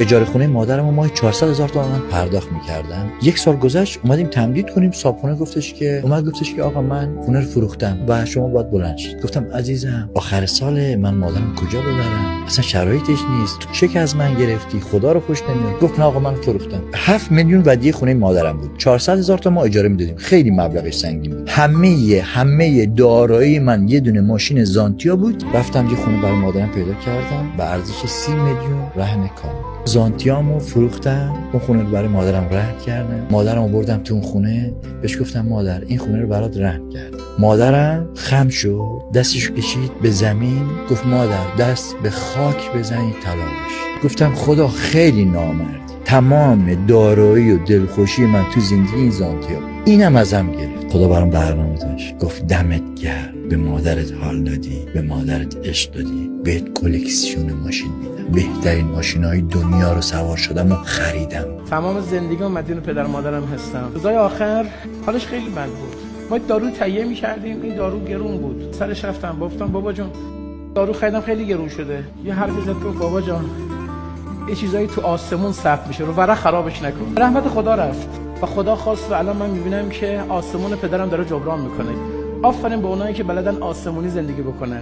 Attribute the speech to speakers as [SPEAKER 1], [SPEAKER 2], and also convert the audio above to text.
[SPEAKER 1] اجاره خونه مادرم ماهی 400,000 تومان من پرداخت می‌کردم. یک سال گذشت اومدیم تمدید کنیم، صاحبخونه گفتش که آقا من خونه رو فروختم و شما باید بلند شید. گفتم عزیزم آخر سال من مادرم کجا ببرم؟ اصلا شرایطش نیست. چک از من گرفتی، خدا رو خوش نمیاد. گفت نه آقا من فروختم. 7 میلیون ودیعه خونه مادرم بود. 400,000 تومان ما اجاره میدادیم. خیلی مبلغش سنگین بود. همه دارایی من یه دونه ماشین زانتیا بود. رفتم یه خونه برای مادرم پیدا کردم به ارزش 30 میلیون رهن کامل. زانتیامو فروختم، اون خونه رو برای مادرم رهن کردم. مادرم آوردم تو اون خونه، بهش گفتم مادر این خونه رو برات رهن کردم. مادرم خم شد، دستش کشید به زمین، گفت مادر دست به خاک بزنی طلاقش. گفتم خدا خیلی نامرد، تمام دارایی و دلخوشی من تو زندگی این زانتیا اینم ازم گرفت. خدا برام برنامه داشت، گفت دمت گرم، به مادرت حال دادی، به مادرت عشق دادی، بهت کلکسیون ماشین میدم. بهترین ماشینای دنیا رو سوار شدم و خریدم.
[SPEAKER 2] تمام زندگی‌ام مدیون پدر و مادرم هستم. روزای آخر حالش خیلی بد بود. ما دارو تهیه می‌کردیم، این دارو گرون بود. سرش رفتم گفتم بابا جون دارو خریدم خیلی گرون شده. یه حرفی زد گفت بابا جان یه چیزایی تو آسمون ثبت میشه، رو ورق خرابش نکن. رحمت خدا رفت و خدا خواست و الان من میبینم که آسمون پدرم داره جبران میکنه. آفرین به اونایی که بلدن آسمونی زندگی بکنن.